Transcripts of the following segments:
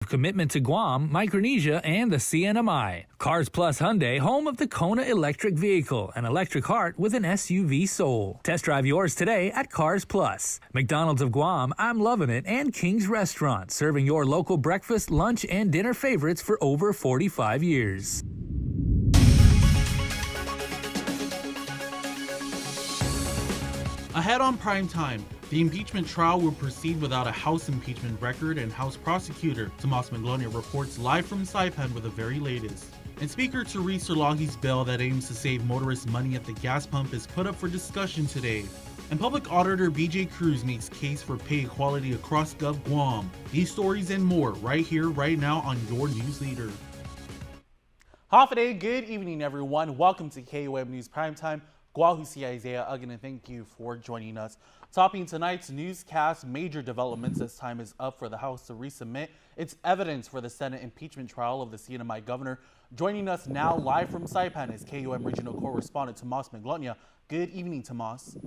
Commitment to Guam, Micronesia, and the CNMI. Cars Plus Hyundai, home of the Kona electric vehicle, an electric heart with an SUV soul. Test drive yours today at Cars Plus. McDonald's of Guam, I'm loving it, and King's Restaurant, serving your local breakfast, lunch, and dinner favorites for over 45 years. Ahead on prime time, the impeachment trial will proceed without a House impeachment record, and House Prosecutor Tomas Maglonia reports live from Saipan with the very latest. And Speaker Therese Serlahi's bill that aims to save motorists money at the gas pump is put up for discussion today. And Public Auditor BJ Cruz makes case for pay equality across Gov Guam. These stories and more right here, right now on your news leader. Half a day, good evening everyone. Welcome to KUAM News Primetime. Guahusi Isaiah again, and thank you for joining us. Topping tonight's newscast, major developments as time is up for the House to resubmit its evidence for the Senate impeachment trial of the CNMI governor. Joining us now live from Saipan is KUAM regional correspondent Tomas Maglonia. Good evening, Tomas.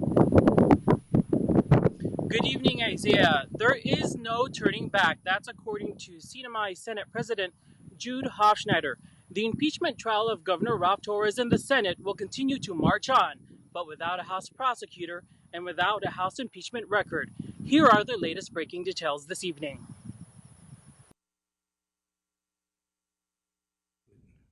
Good evening, Isaiah. There is no turning back. That's according to CNMI Senate President Jude Hofschneider. The impeachment trial of Governor Ralph Torres in the Senate will continue to march on, but without a House prosecutor and without a House impeachment record. Here are the latest breaking details this evening.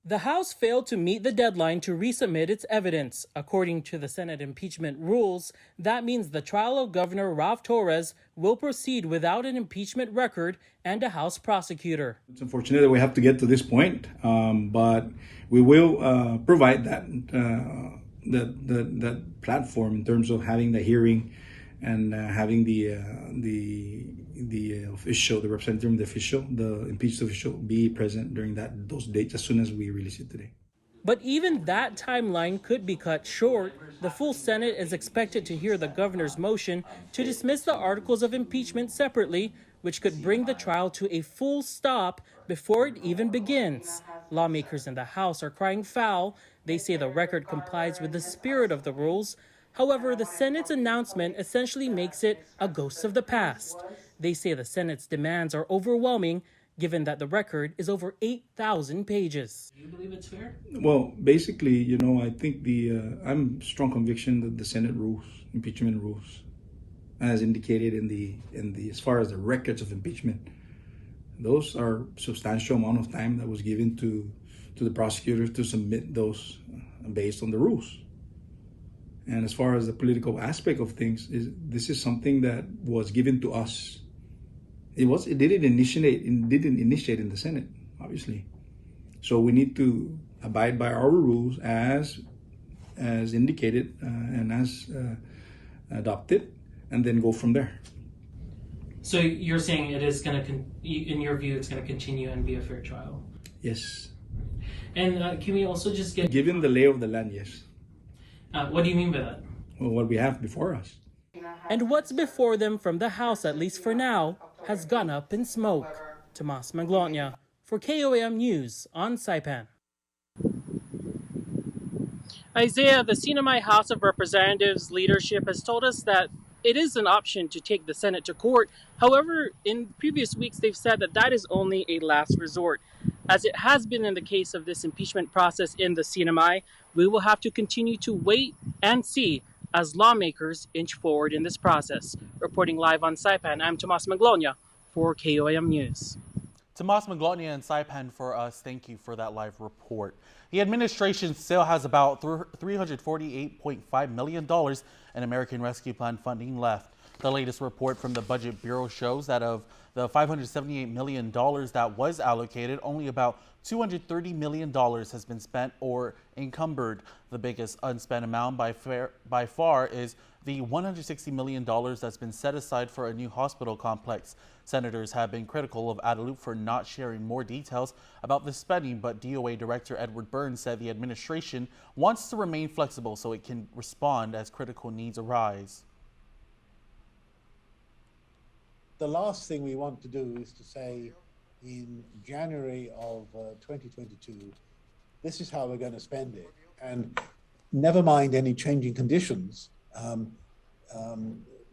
The House failed to meet the deadline to resubmit its evidence. According to the Senate impeachment rules, that means the trial of Governor Ralph Torres will proceed without an impeachment record and a House prosecutor. It's unfortunate that we have to get to this point, but we will provide that platform in terms of having the hearing and having the official, the representative, the official, the impeached official be present during those dates as soon as we release it today. But even that timeline could be cut short. The full Senate is expected to hear the governor's motion to dismiss the articles of impeachment separately, which could bring the trial to a full stop before it even begins. Lawmakers in the House are crying foul. They say the record complies with the spirit of the rules. However, the Senate's announcement essentially makes it a ghost of the past. They say the Senate's demands are overwhelming, given that the record is over 8,000 pages. Do you believe it's fair? Well, basically, I think I'm strong conviction that the Senate rules, impeachment rules, as indicated in the as far as the records of impeachment, those are substantial amount of time that was given to the prosecutors to submit those based on the rules. And as far as the political aspect of things, this is something that was given to us. It didn't initiate in the Senate, obviously. So we need to abide by our rules as indicated and as adopted, and then go from there. So you're saying it is going to, in your view, it's going to continue and be a fair trial? Yes. And can we also just get... Given the lay of the land, yes. What do you mean by that? Well, what we have before us. And what's before them from the House, at least for now, has gone up in smoke. Tomas Maglonia for KUAM News on Saipan. Isaiah, the CNMI House of Representatives leadership has told us that it is an option to take the Senate to court. However, in previous weeks, they've said that that is only a last resort. As it has been in the case of this impeachment process in the CNMI, we will have to continue to wait and see as lawmakers inch forward in this process. Reporting live on Saipan, I'm Tomas Maglonia for KUAM News. Tomas Maglonia in Saipan for us. Thank you for that live report. The administration still has about $348.5 million in American Rescue Plan funding left. The latest report from the Budget Bureau shows that of the $578 million that was allocated, only about $230 million has been spent or encumbered. The biggest unspent amount by far is the $160 million that's been set aside for a new hospital complex. Senators have been critical of Adelup for not sharing more details about the spending, but DOA Director Edward Burns said the administration wants to remain flexible so it can respond as critical needs arise. The last thing we want to do is to say in January of 2022, this is how we're going to spend it. And never mind any changing conditions,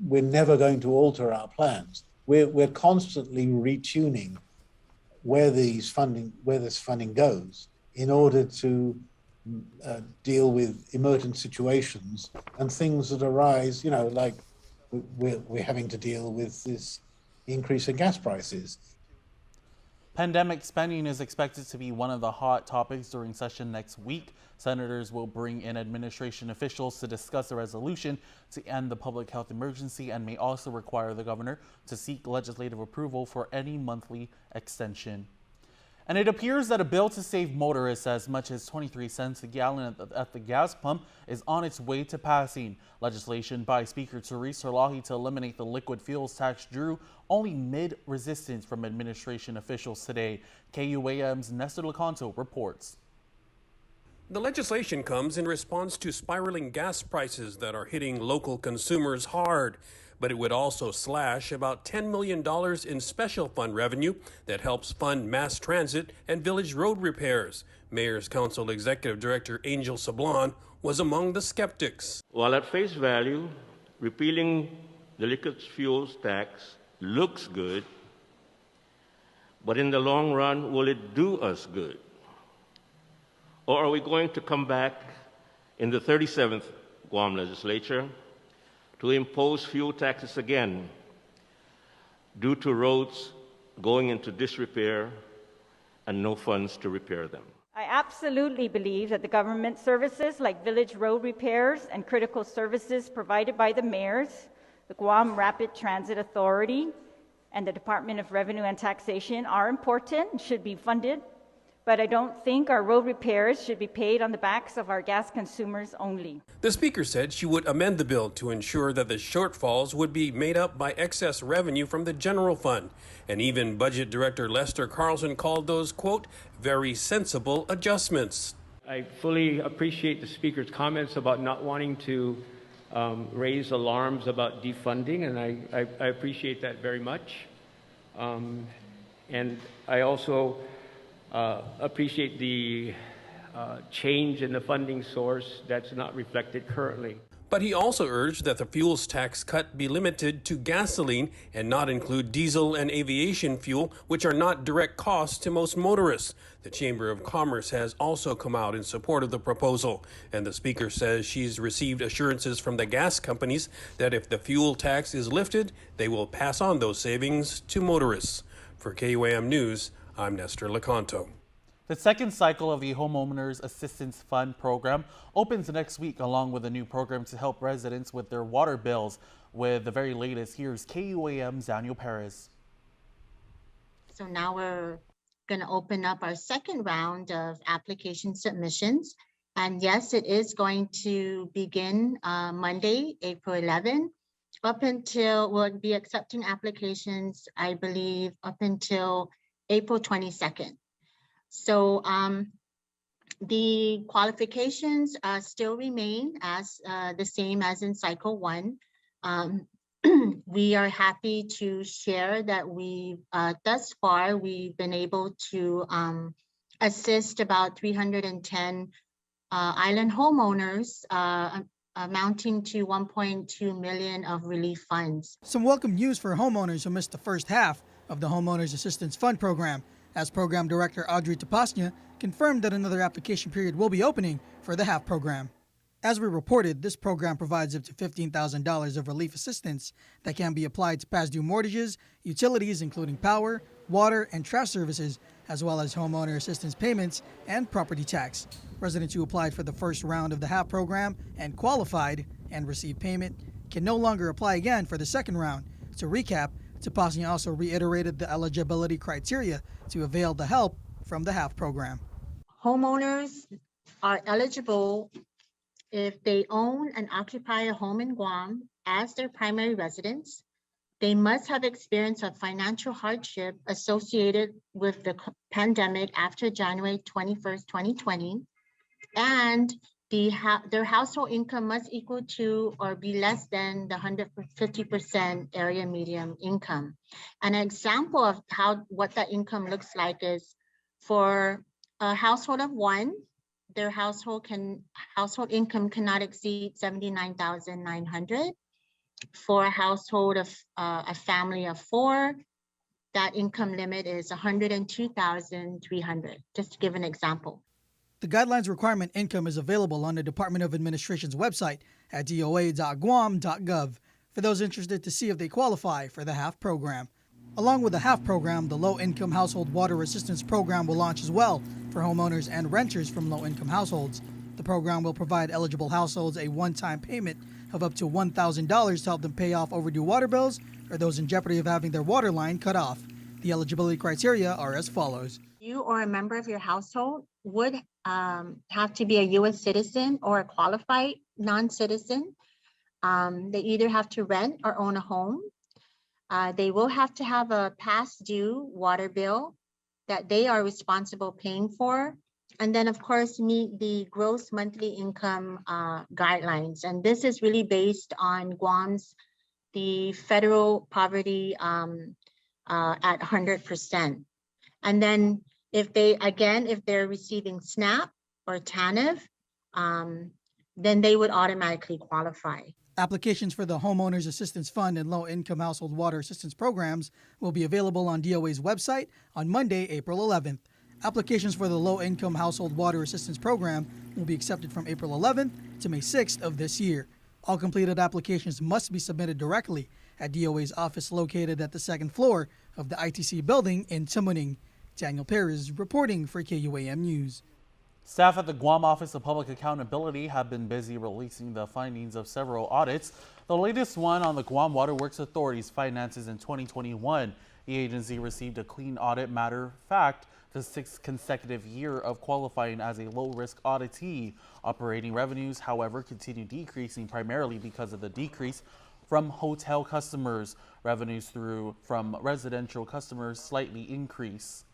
we're never going to alter our plans. We're constantly retuning where this funding goes in order to deal with emergent situations and things that arise, you know, like we're having to deal with this increase in gas prices. Pandemic spending is expected to be one of the hot topics during session next week. Senators will bring in administration officials to discuss a resolution to end the public health emergency and may also require the governor to seek legislative approval for any monthly extension. And it appears that a bill to save motorists as much as 23 cents a gallon at the gas pump is on its way to passing. Legislation by Speaker Therese Sarlahi to eliminate the liquid fuels tax drew only mid-resistance from administration officials today. KUAM's Nestor Lecanto reports. The legislation comes in response to spiraling gas prices that are hitting local consumers hard. But it would also slash about $10 million in special fund revenue that helps fund mass transit and village road repairs. Mayor's Council Executive Director Angel Sablon was among the skeptics. While at face value, repealing the liquid fuels tax looks good, but in the long run, will it do us good? Or are we going to come back in the 37th Guam legislature to impose fuel taxes again due to roads going into disrepair and no funds to repair them? I absolutely believe that the government services like village road repairs and critical services provided by the mayors, the Guam Rapid Transit Authority, and the Department of Revenue and Taxation are important and should be funded. But I don't think our road repairs should be paid on the backs of our gas consumers only. The speaker said she would amend the bill to ensure that the shortfalls would be made up by excess revenue from the general fund. And even Budget Director Lester Carlson called those, quote, very sensible adjustments. I fully appreciate the speaker's comments about not wanting to raise alarms about defunding, and I appreciate that very much. And I also appreciate the change in the funding source that's not reflected currently. But he also urged that the fuels tax cut be limited to gasoline and not include diesel and aviation fuel, which are not direct costs to most motorists. The Chamber of Commerce has also come out in support of the proposal, and the speaker says she's received assurances from the gas companies that if the fuel tax is lifted, they will pass on those savings to motorists. For KUAM News, I'm Nestor Lecanto. The second cycle of the Homeowners Assistance Fund program opens next week, along with a new program to help residents with their water bills. With the very latest, here's KUAM's Daniel Perez. So now we're going to open up our second round of application submissions. And yes, it is going to begin Monday, April 11, up until we'll be accepting applications, I believe, up until April 22nd. So the qualifications still remain as the same as in cycle one. We are happy to share that thus far we've been able to assist about 310 island homeowners, amounting to 1.2 million of relief funds. Some welcome news for homeowners who missed the first half of the Homeowners Assistance Fund program, as Program Director Audrey Tapasnia confirmed that another application period will be opening for the HAF program. As we reported, this program provides up to $15,000 of relief assistance that can be applied to past due mortgages, utilities including power, water, and trash services, as well as homeowner assistance payments and property tax. Residents who applied for the first round of the HAF program and qualified and received payment can no longer apply again for the second round. To recap, Tapasnia also reiterated the eligibility criteria to avail the help from the HAF program. Homeowners are eligible if they own and occupy a home in Guam as their primary residence. They must have experience of financial hardship associated with the pandemic after January 21st, 2020, and their household income must equal to or be less than the 150% area median income. An example of what that income looks like is for a household of one, their household income cannot exceed $79,900. For a household of a family of four, that income limit is $102,300, just to give an example. The guidelines requirement income is available on the Department of Administration's website at doa.guam.gov for those interested to see if they qualify for the HAF program. Along with the HAF program, the Low-Income Household Water Assistance Program will launch as well for homeowners and renters from low-income households. The program will provide eligible households a one-time payment of up to $1,000 to help them pay off overdue water bills or those in jeopardy of having their water line cut off. The eligibility criteria are as follows. You or a member of your household would have to be a U.S. citizen or a qualified non-citizen. They either have to rent or own a home. They will have to have a past due water bill that they are responsible paying for. And then, of course, meet the gross monthly income guidelines. And this is really based on Guam's, the federal poverty at 100%. And then if they're receiving SNAP or TANF, then they would automatically qualify. Applications for the Homeowners Assistance Fund and Low-Income Household Water Assistance Programs will be available on DOA's website on Monday, April 11th. Applications for the Low-Income Household Water Assistance Program will be accepted from April 11th to May 6th of this year. All completed applications must be submitted directly at DOA's office located at the second floor of the ITC building in Tamuning. Daniel Perez reporting for KUAM News. Staff at the Guam Office of Public Accountability have been busy releasing the findings of several audits. The latest one on the Guam Waterworks Authority's finances in 2021. The agency received a clean audit. Matter of fact, the 6th consecutive year of qualifying as a low-risk auditee. Operating revenues, however, continue decreasing primarily because of the decrease from hotel customers. Revenues from residential customers slightly increase.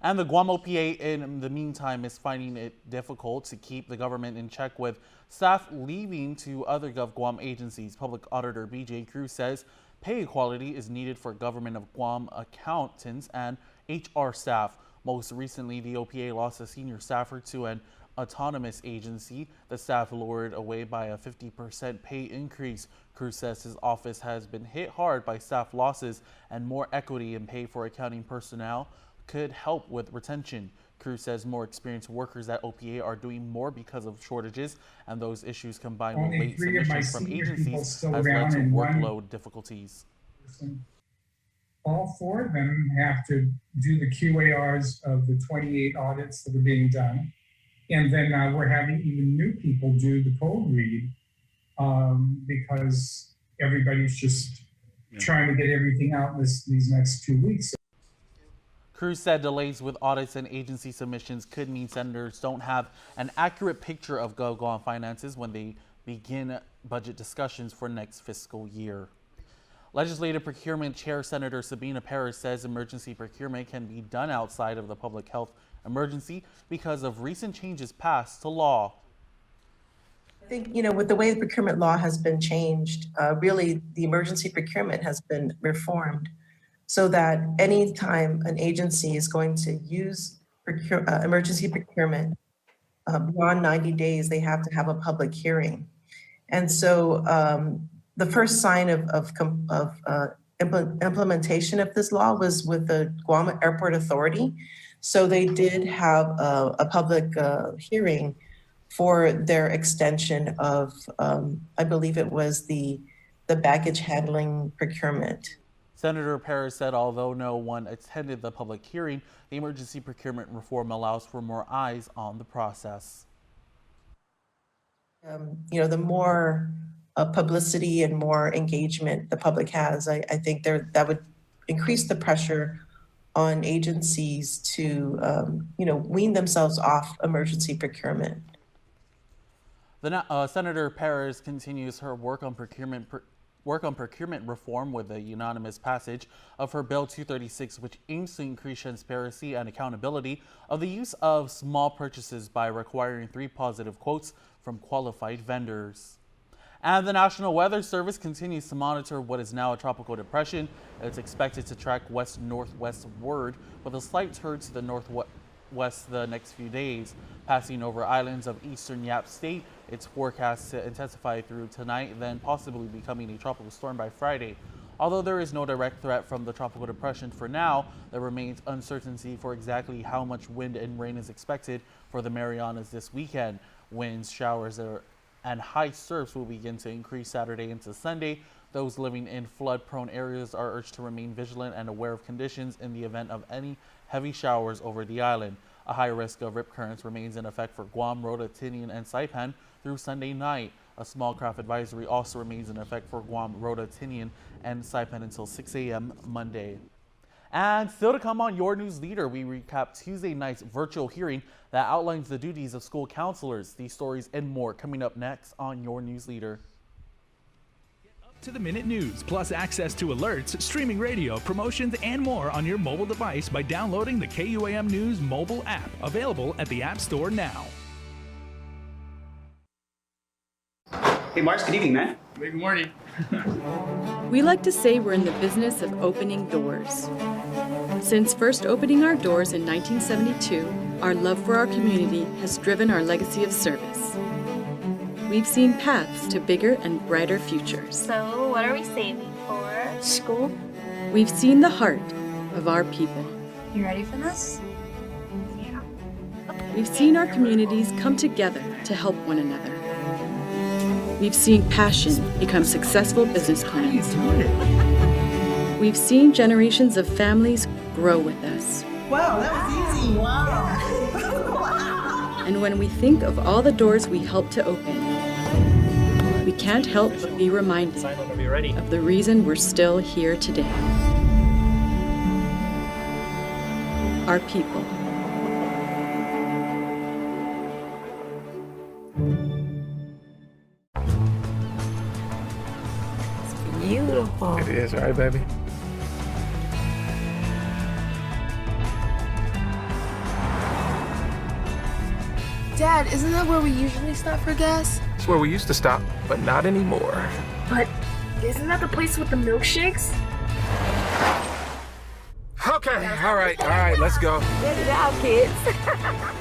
And the Guam OPA, in the meantime, is finding it difficult to keep the government in check with staff leaving to other GovGuam agencies. Public Auditor BJ Cruz says pay equality is needed for Government of Guam accountants and HR staff. Most recently, the OPA lost a senior staffer to an autonomous agency. The staff lured away by a 50% pay increase. Cruz says his office has been hit hard by staff losses, and more equity in pay for accounting personnel could help with retention. Cruz says more experienced workers at OPA are doing more because of shortages, and those issues combined with late submissions from agencies has led to workload difficulties. All 4 of them have to do the QARs of the 28 audits that are being done. And then we're having even new people do the code read because everybody's just trying to get everything out in these next 2 weeks. Cruz said delays with audits and agency submissions could mean senators don't have an accurate picture of GovGuam finances when they begin budget discussions for next fiscal year. Legislative Procurement Chair Senator Sabina Perez says emergency procurement can be done outside of the public health emergency because of recent changes passed to law. I think, with the way the procurement law has been changed, really the emergency procurement has been reformed so that anytime an agency is going to use emergency procurement beyond 90 days, they have to have a public hearing. And so the first sign of implementation of this law was with the Guam Airport Authority. So they did have a public hearing for their extension of, I believe it was the baggage handling procurement. Senator Perez said although no one attended the public hearing, the emergency procurement reform allows for more eyes on the process. The more publicity and more engagement the public has, I think that would increase the pressure on agencies to, wean themselves off emergency procurement. Senator Perez continues her work on procurement reform with the unanimous passage of her Bill 236, which aims to increase transparency and accountability of the use of small purchases by requiring 3 positive quotes from qualified vendors. And the National Weather Service continues to monitor what is now a tropical depression. It's expected to track west-northwestward with a slight turn to the northwest the next few days. Passing over islands of eastern Yap State, it's forecast to intensify through tonight, then possibly becoming a tropical storm by Friday. Although there is no direct threat from the tropical depression for now, there remains uncertainty for exactly how much wind and rain is expected for the Marianas this weekend. Winds, showers, and high surfs will begin to increase Saturday into Sunday. Those living in flood-prone areas are urged to remain vigilant and aware of conditions in the event of any heavy showers over the island. A high risk of rip currents remains in effect for Guam, Rota, Tinian, and Saipan through Sunday night. A small craft advisory also remains in effect for Guam, Rota, Tinian, and Saipan until 6 a.m. Monday. And still to come on Your News Leader, we recap Tuesday night's virtual hearing that outlines the duties of school counselors. These stories and more coming up next on Your News Leader. To the minute news, plus access to alerts, streaming radio, promotions, and more on your mobile device by downloading the KUAM News mobile app, available at the App Store now. Hey, Mars, good evening, man. Good morning. We like to say we're in the business of opening doors. Since first opening our doors in 1972, our love for our community has driven our legacy of service. We've seen paths to bigger and brighter futures. So, what are we saving for? School? We've seen the heart of our people. You ready for this? Yeah. We've seen our communities come together to help one another. We've seen passion become successful business plans. We've seen generations of families grow with us. Wow, that was easy. Wow. And when we think of all the doors we helped to open, we can't help but be reminded of the reason we're still here today. Our people. It's beautiful. It is, right, baby? Dad, isn't that where we usually stop for gas? It's where we used to stop, but not anymore. But isn't that the place with the milkshakes? Okay, all right, let's go. Get it out, kids.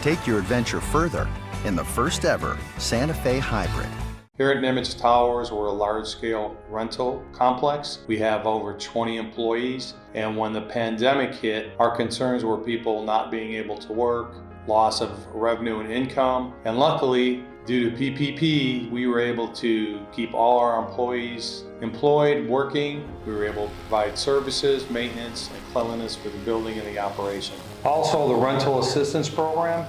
Take your adventure further in the first ever Santa Fe Hybrid. Here at Nimitz Towers, we're a large-scale rental complex. We have over 20 employees, and when the pandemic hit, our concerns were people not being able to work, loss of revenue and income, and luckily, due to PPP, we were able to keep all our employees employed, working. We were able to provide services, maintenance, and cleanliness for the building and the operation. Also, the rental assistance program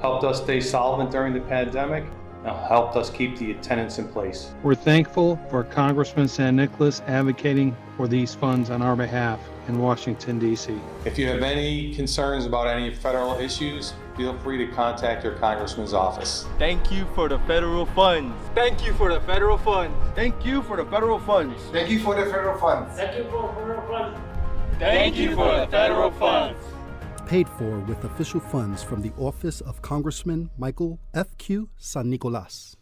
helped us stay solvent during the pandemic and helped us keep the tenants in place. We're thankful for Congressman San Nicolas advocating for these funds on our behalf in Washington, D.C. If you have any concerns about any federal issues, feel free to contact your congressman's office. Thank you for the federal funds. Thank you for the federal funds. Thank you for the federal funds. Thank you for the federal funds. Thank you for the federal funds. Thank you for the federal funds. Paid for with official funds from the Office of Congressman Michael F.Q. San Nicolas.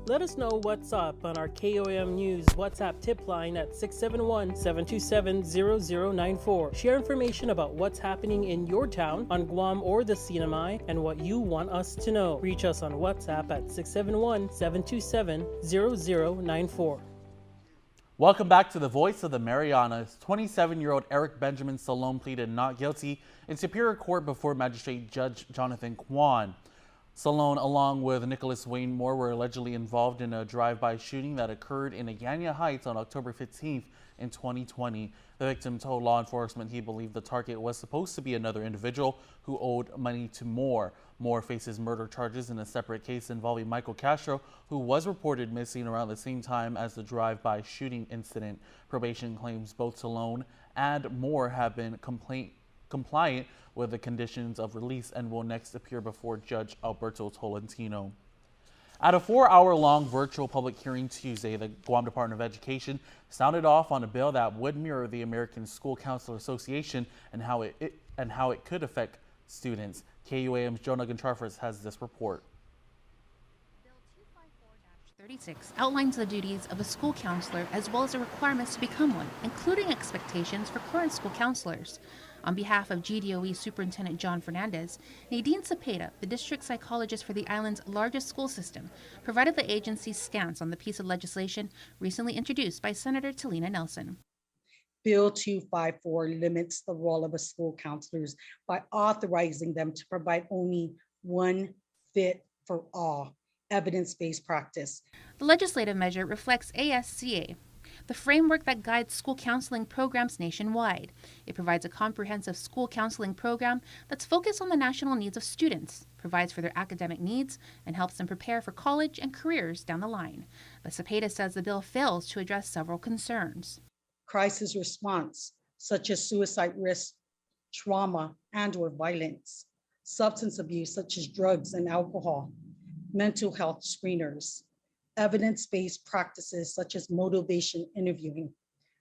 Let us know what's up on our KUAM News WhatsApp tip line at 671-727-0094. Share information about what's happening in your town, on Guam or the CNMI, and what you want us to know. Reach us on WhatsApp at 671-727-0094. Welcome back to the Voice of the Marianas. 27-year-old Eric Benjamin Salone pleaded not guilty in Superior Court before Magistrate Judge Jonathan Kwan. Salone, along with Nicholas Wayne Moore, were allegedly involved in a drive-by shooting that occurred in Agana Heights on October 15th in 2020. The victim told law enforcement he believed the target was supposed to be another individual who owed money to Moore. Moore faces murder charges in a separate case involving Michael Castro, who was reported missing around the same time as the drive-by shooting incident. Probation claims both Salone and Moore have been compliant with the conditions of release and will next appear before Judge Alberto Tolentino. At a 4-hour-long virtual public hearing Tuesday, the Guam Department of Education sounded off on a bill that would mirror the American School Counselor Association and how it could affect students. KUAM's Jonah Gonçalves has this report. Bill 254-36 outlines the duties of a school counselor as well as the requirements to become one, including expectations for current school counselors. On behalf of GDOE Superintendent John Fernandez, Nadine Cepeda, the district psychologist for the island's largest school system, provided the agency's stance on the piece of legislation recently introduced by Senator Talina Nelson. Bill 254 limits the role of a school counselors by authorizing them to provide only one fit for all evidence-based practice. The legislative measure reflects ASCA, the framework that guides school counseling programs nationwide. It provides a comprehensive school counseling program that's focused on the national needs of students, provides for their academic needs, and helps them prepare for college and careers down the line. But Cepeda says the bill fails to address several concerns. Crisis response, such as suicide risk, trauma and/or violence, substance abuse, such as drugs and alcohol, mental health screeners, evidence-based practices such as motivation interviewing,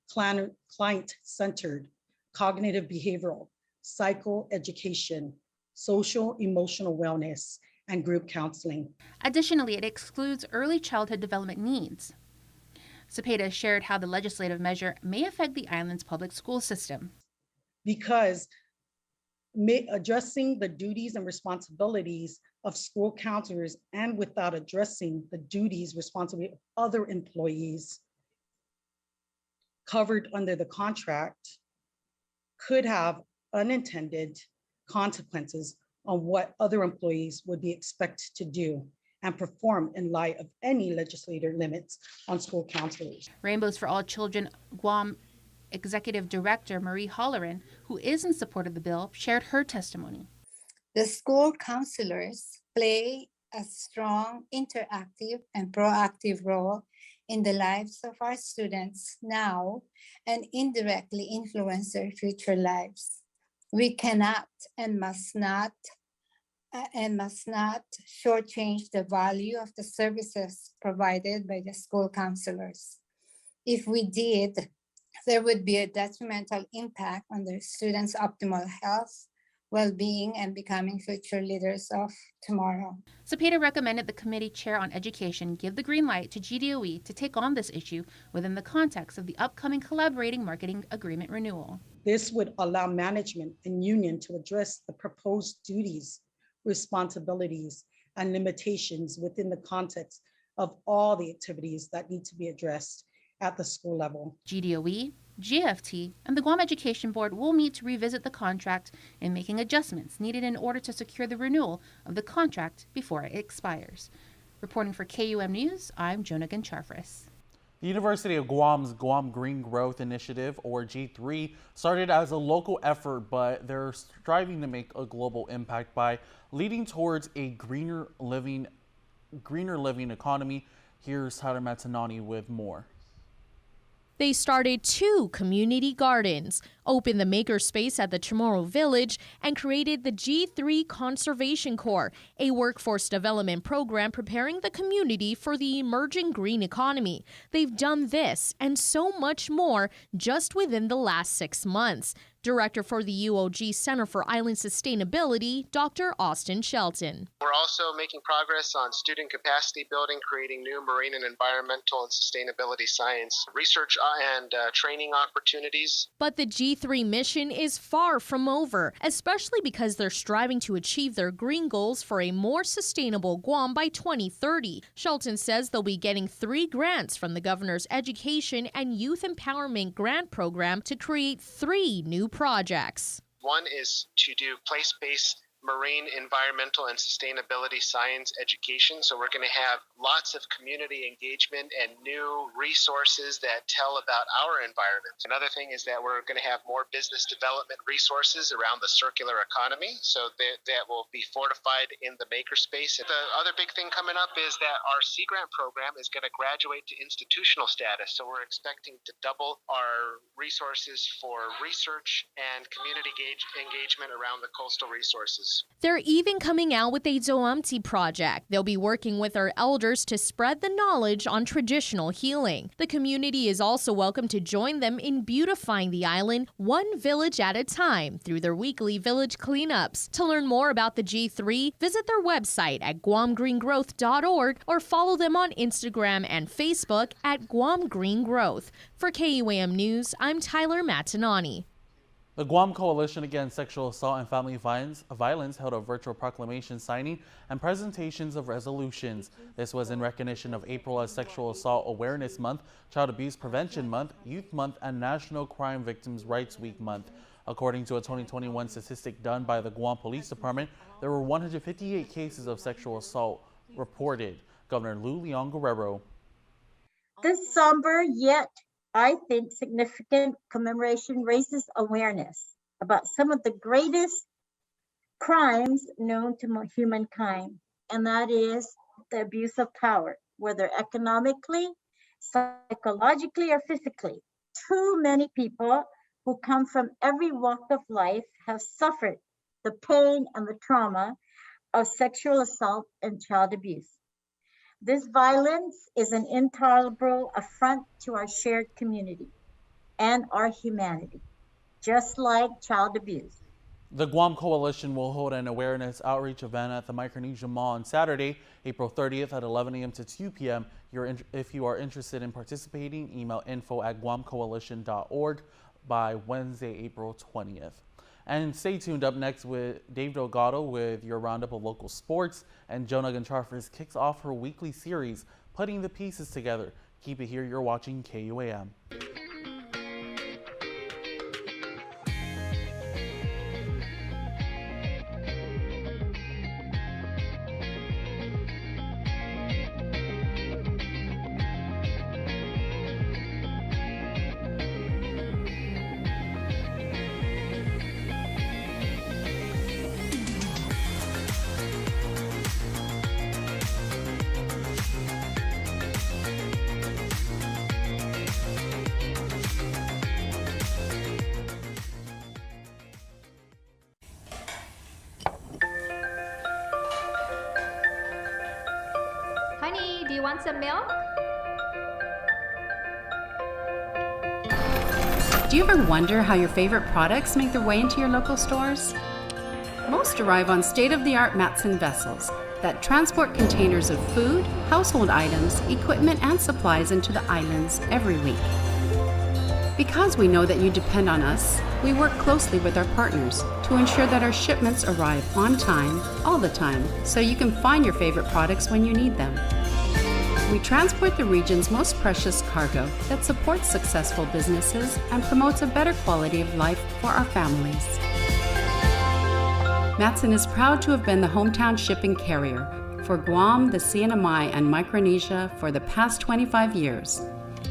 client-centered, cognitive behavioral, psychoeducation, social emotional wellness, and group counseling. Additionally, it excludes early childhood development needs. Cepeda shared how the legislative measure may affect the island's public school system. Because addressing the duties and responsibilities of school counselors and without addressing the duties, responsibility of other employees covered under the contract could have unintended consequences on what other employees would be expected to do and perform in light of any legislative limits on school counselors. Rainbows for All Children Guam Executive Director Marie Holleran, who is in support of the bill, shared her testimony. The school counselors play a strong, interactive, and proactive role in the lives of our students now and indirectly influence their future lives. We cannot and must not shortchange the value of the services provided by the school counselors. If we did, there would be a detrimental impact on the students' optimal health, well-being, and becoming future leaders of tomorrow. Cepeda recommended the committee chair on education give the green light to GDOE to take on this issue within the context of the upcoming collaborating marketing agreement renewal. This would allow management and union to address the proposed duties, responsibilities, and limitations within the context of all the activities that need to be addressed at the school level. GDOE, GFT, and the Guam Education Board will meet to revisit the contract and making adjustments needed in order to secure the renewal of the contract before it expires. Reporting for KUAM News, I'm Jonah Gancharfris. The University of Guam's Guam Green Growth Initiative, or G3, started as a local effort, but they're striving to make a global impact by leading towards a greener living economy. Here's Tyler Matanani with more. They started 2 community gardens, opened the makerspace at the Chamorro Village, and created the G3 Conservation Corps, a workforce development program preparing the community for the emerging green economy. They've done this and so much more just within the last 6 months. Director for the UOG Center for Island Sustainability, Dr. Austin Shelton. We're also making progress on student capacity building, creating new marine and environmental and sustainability science research and training opportunities. But the G3 mission is far from over, especially because they're striving to achieve their green goals for a more sustainable Guam by 2030. Shelton says they'll be getting 3 grants from the governor's Education and Youth Empowerment Grant Program to create 3 new projects. One is to do place-based marine, environmental, and sustainability science education. So we're going to have lots of community engagement and new resources that tell about our environment. Another thing is that we're going to have more business development resources around the circular economy. So that will be fortified in the makerspace. The other big thing coming up is that our Sea Grant program is going to graduate to institutional status. So we're expecting to double our resources for research and community engagement around the coastal resources. They're even coming out with a Zoamti project. They'll be working with our elders to spread the knowledge on traditional healing. The community is also welcome to join them in beautifying the island one village at a time through their weekly village cleanups. To learn more about the G3, visit their website at guamgreengrowth.org or follow them on Instagram and Facebook at Guam Green Growth. For KUAM News, I'm Tyler Matanani. The Guam Coalition Against Sexual Assault and Family Violence held a virtual proclamation signing and presentations of resolutions. This was in recognition of April as Sexual Assault Awareness Month, Child Abuse Prevention Month, Youth Month, and National Crime Victims' Rights Week Month. According to a 2021 statistic done by the Guam Police Department, there were 158 cases of sexual assault reported. Governor Lou Leon Guerrero. This somber yet, I think, significant commemoration raises awareness about some of the greatest crimes known to humankind, and that is the abuse of power, whether economically, psychologically, or physically. Too many people who come from every walk of life have suffered the pain and the trauma of sexual assault and child abuse. This violence is an intolerable affront to our shared community and our humanity, just like child abuse. The Guam Coalition will hold an awareness outreach event at the Micronesia Mall on Saturday, April 30th at 11 a.m. to 2 p.m. If you are interested in participating, email info@guamcoalition.org by Wednesday, April 20th. And stay tuned. Up next with Dave Delgado with your roundup of local sports, and Jonah Gonçalves kicks off her weekly series, Putting the Pieces Together. Keep it here. You're watching KUAM. Honey, do you want some milk? Do you ever wonder how your favorite products make their way into your local stores? Most arrive on state-of-the-art Matson vessels that transport containers of food, household items, equipment, and supplies into the islands every week. Because we know that you depend on us, we work closely with our partners to ensure that our shipments arrive on time, all the time, so you can find your favorite products when you need them. We transport the region's most precious cargo that supports successful businesses and promotes a better quality of life for our families. Matson is proud to have been the hometown shipping carrier for Guam, the CNMI, and Micronesia for the past 25 years,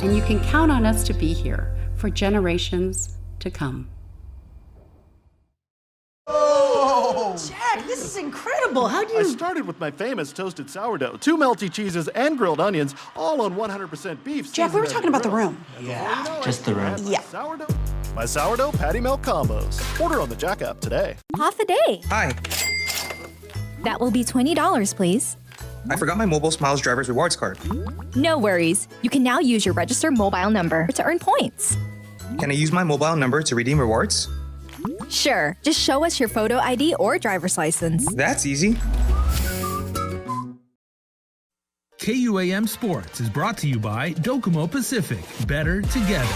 and you can count on us to be here for generations to come. Jack, this is incredible. How do you... I started with my famous toasted sourdough, 2 melty cheeses, and grilled onions, all on 100% beef. Jack, we were talking about the room. Yeah, just the room. Yeah. My sourdough patty melt combos. Order on the Jack app today. Half a day. Hi. That will be $20, please. I forgot my Mobile Smiles Driver's Rewards card. No worries. You can now use your registered mobile number to earn points. Can I use my mobile number to redeem rewards? Sure. Just show us your photo ID or driver's license. That's easy. KUAM Sports is brought to you by Docomo Pacific. Better together.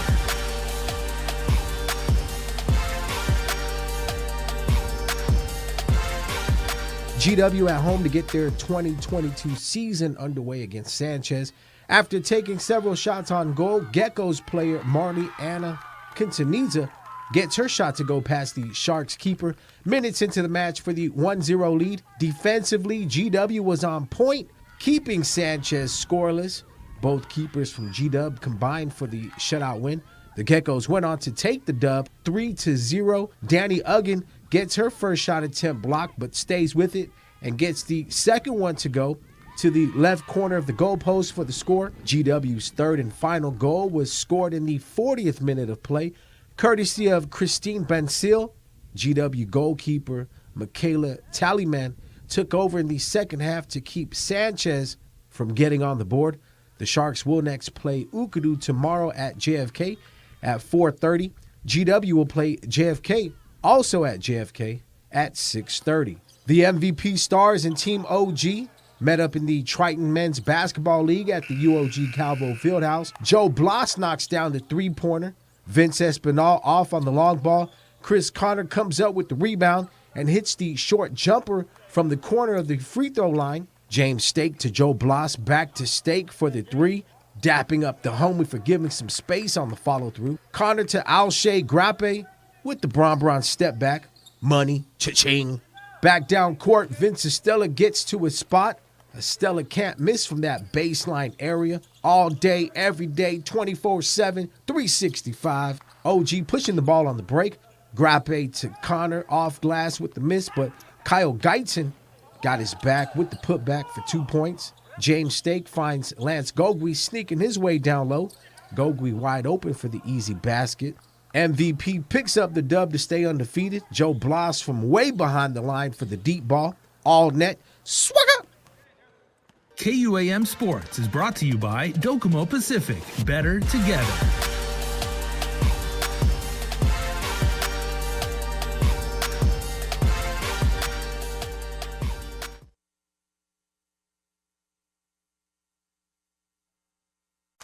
GW at home to get their 2022 season underway against Sanchez. After taking several shots on goal, Geckos player Marley Anna Quintanilla gets her shot to go past the Sharks keeper. Minutes into the match for the 1-0 lead. Defensively, GW was on point, keeping Sanchez scoreless. Both keepers from GW combined for the shutout win. The Geckos went on to take the dub 3-0. Danny Uggan gets her first shot attempt blocked, but stays with it and gets the second one to go to the left corner of the goalpost for the score. GW's third and final goal was scored in the 40th minute of play, courtesy of Christine Bensil. GW goalkeeper Michaela Tallyman took over in the second half to keep Sanchez from getting on the board. The Sharks will next play Ukadu tomorrow at JFK at 4:30. GW will play JFK also at JFK at 6:30. The MVP Stars and Team OG met up in the Triton Men's Basketball League at the UOG Calvo Fieldhouse. Joe Bloss knocks down the three-pointer. Vince Espinal off on the long ball. Chris Connor comes up with the rebound and hits the short jumper from the corner of the free throw line. James Stake to Joe Blas, back to Stake for the three, dapping up the homie for giving some space on the follow-through. Connor to Alshea Grappe with the Bron step back. Money, cha-ching. Back down court, Vince Estella gets to his spot. Estella can't miss from that baseline area. All day, every day, 24/7, 365. OG pushing the ball on the break. Grappe to Connor, off glass with the miss, but Kyle Geitzen got his back with the putback for 2 points. James Stake finds Lance Gogui sneaking his way down low. Gogui wide open for the easy basket. MVP picks up the dub to stay undefeated. Joe Blas from way behind the line for the deep ball. All net. Swagger! KUAM Sports is brought to you by Docomo Pacific. Better together.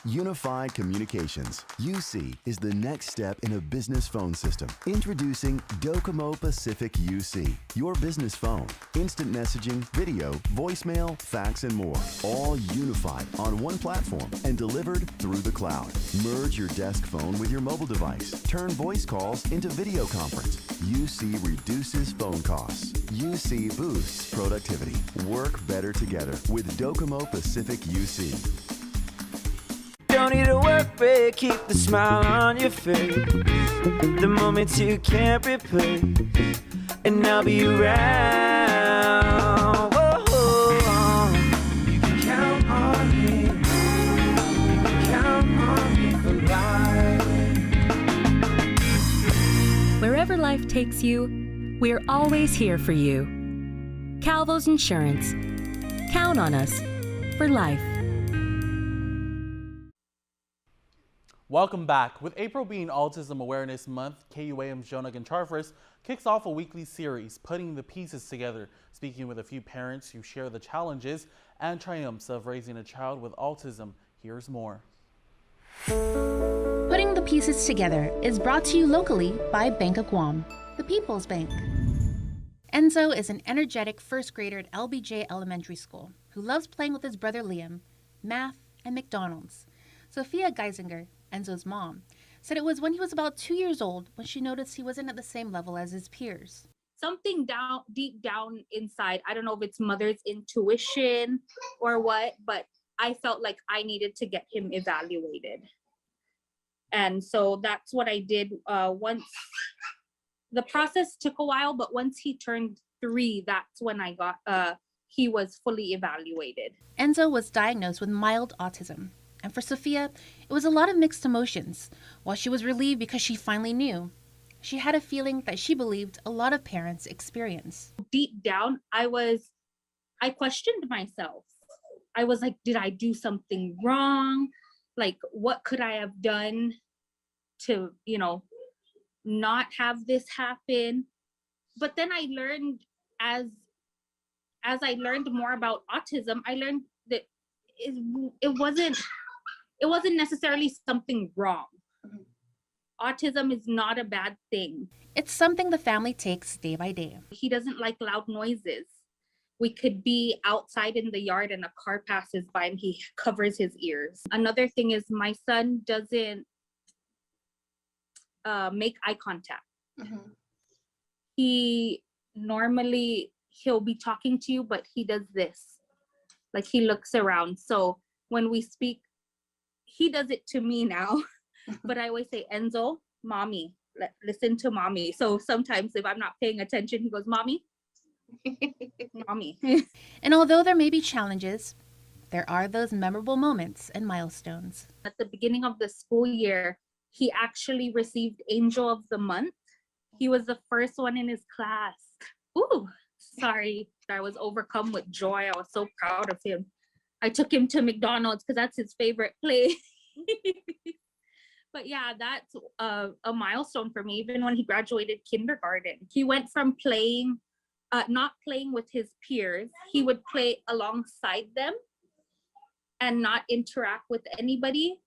Unified Communications, UC, is the next step in a business phone system. Introducing Docomo Pacific UC, your business phone. Instant messaging, video, voicemail, fax, and more. All unified on one platform and delivered through the cloud. Merge your desk phone with your mobile device. Turn voice calls into video conference. UC reduces phone costs. UC boosts productivity. Work better together with Docomo Pacific UC. Don't need a work break, keep the smile on your face. The moments you can't replace, and I'll be around. Whoa. You can count on me. You can count on me for life. Wherever life takes you, we're always here for you. Calvo's Insurance. Count on us for life. Welcome back. With April being Autism Awareness Month, KUAM's Jonah Gontarfris kicks off a weekly series, Putting the Pieces Together, speaking with a few parents who share the challenges and triumphs of raising a child with autism. Here's more. Putting the Pieces Together is brought to you locally by Bank of Guam, the People's Bank. Enzo is an energetic first grader at LBJ Elementary School who loves playing with his brother Liam, math, and McDonald's. Sophia Geisinger, Enzo's mom, said it was when he was about 2 years old when she noticed he wasn't at the same level as his peers. Something deep down inside, I don't know if it's mother's intuition or what, but I felt like I needed to get him evaluated. And so that's what I did. Once the process took a while, but once he turned 3, that's when I got he was fully evaluated. Enzo was diagnosed with mild autism. And for Sophia, it was a lot of mixed emotions. While she was relieved because she finally knew, she had a feeling that she believed a lot of parents experience. Deep down, I questioned myself. I was like, did I do something wrong? Like, what could I have done to, not have this happen? But then I learned, as I learned more about autism, I learned that it wasn't necessarily something wrong. Autism is not a bad thing. It's something the family takes day by day. He doesn't like loud noises. We could be outside in the yard and a car passes by and he covers his ears. Another thing is my son doesn't make eye contact. Mm-hmm. He'll be talking to you, but he does this. Like he looks around. So when we speak, he does it to me now, but I always say, Enzo, mommy, listen to mommy. So sometimes if I'm not paying attention, he goes, mommy, mommy. And although there may be challenges, there are those memorable moments and milestones. At the beginning of the school year, he actually received Angel of the Month. He was the first one in his class. Ooh, sorry. I was overcome with joy. I was so proud of him. I took him to McDonald's because that's his favorite place. But yeah, that's a milestone for me. Even when he graduated kindergarten, he went from playing, not playing with his peers. He would play alongside them and not interact with anybody,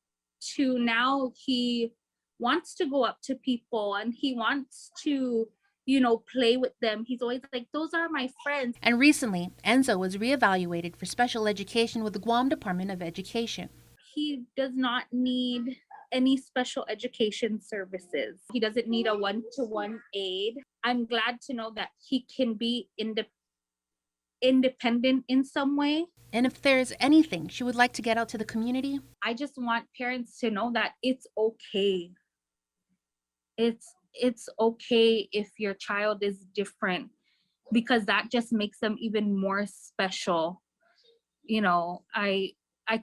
to now he wants to go up to people and he wants to, you know, play with them. He's always like, those are my friends. And recently, Enzo was reevaluated for special education with the Guam Department of Education. He does not need any special education services. He doesn't need a one-to-one aid. I'm glad to know that he can be independent in some way. And if there's anything she would like to get out to the community? I just want parents to know that it's okay. It's okay if your child is different, because that just makes them even more special. You know, I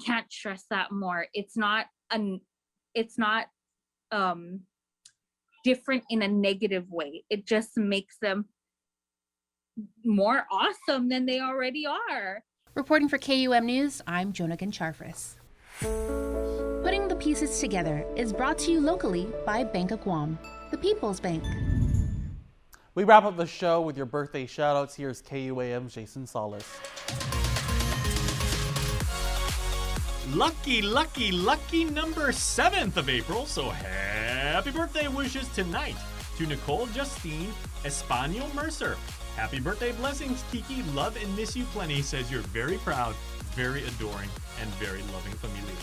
can't stress that more. It's not different in a negative way. It just makes them more awesome than they already are. Reporting for KUAM News, I'm Jonagan Charfris. Putting the pieces together is brought to you locally by Bank of Guam, the People's Bank. We wrap up the show with your birthday shoutouts. Here's KUAM's Jason Solis. Lucky number 7th of April. So happy birthday wishes tonight to Nicole Justine Espanol Mercer. Happy birthday blessings, Kiki. Love and miss you plenty. Says you're very proud, very adoring, and very loving familia.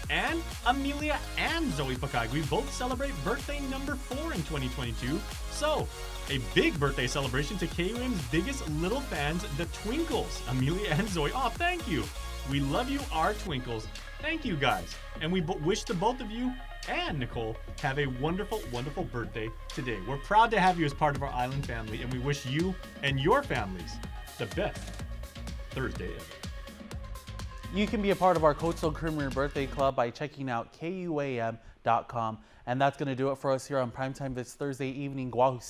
And Amelia and Zoe Pacag, we both celebrate birthday number 4 in 2022. So, a big birthday celebration to KUAM's biggest little fans, the Twinkles, Amelia and Zoe. Oh, thank you. We love you, our Twinkles. Thank you, guys. And we wish the both of you and Nicole have a wonderful, wonderful birthday today. We're proud to have you as part of our island family, and we wish you and your families the best Thursday ever. You can be a part of our Coastal Creamery Birthday Club by checking out KUAM.com. And that's going to do it for us here on Primetime this Thursday evening. Guahu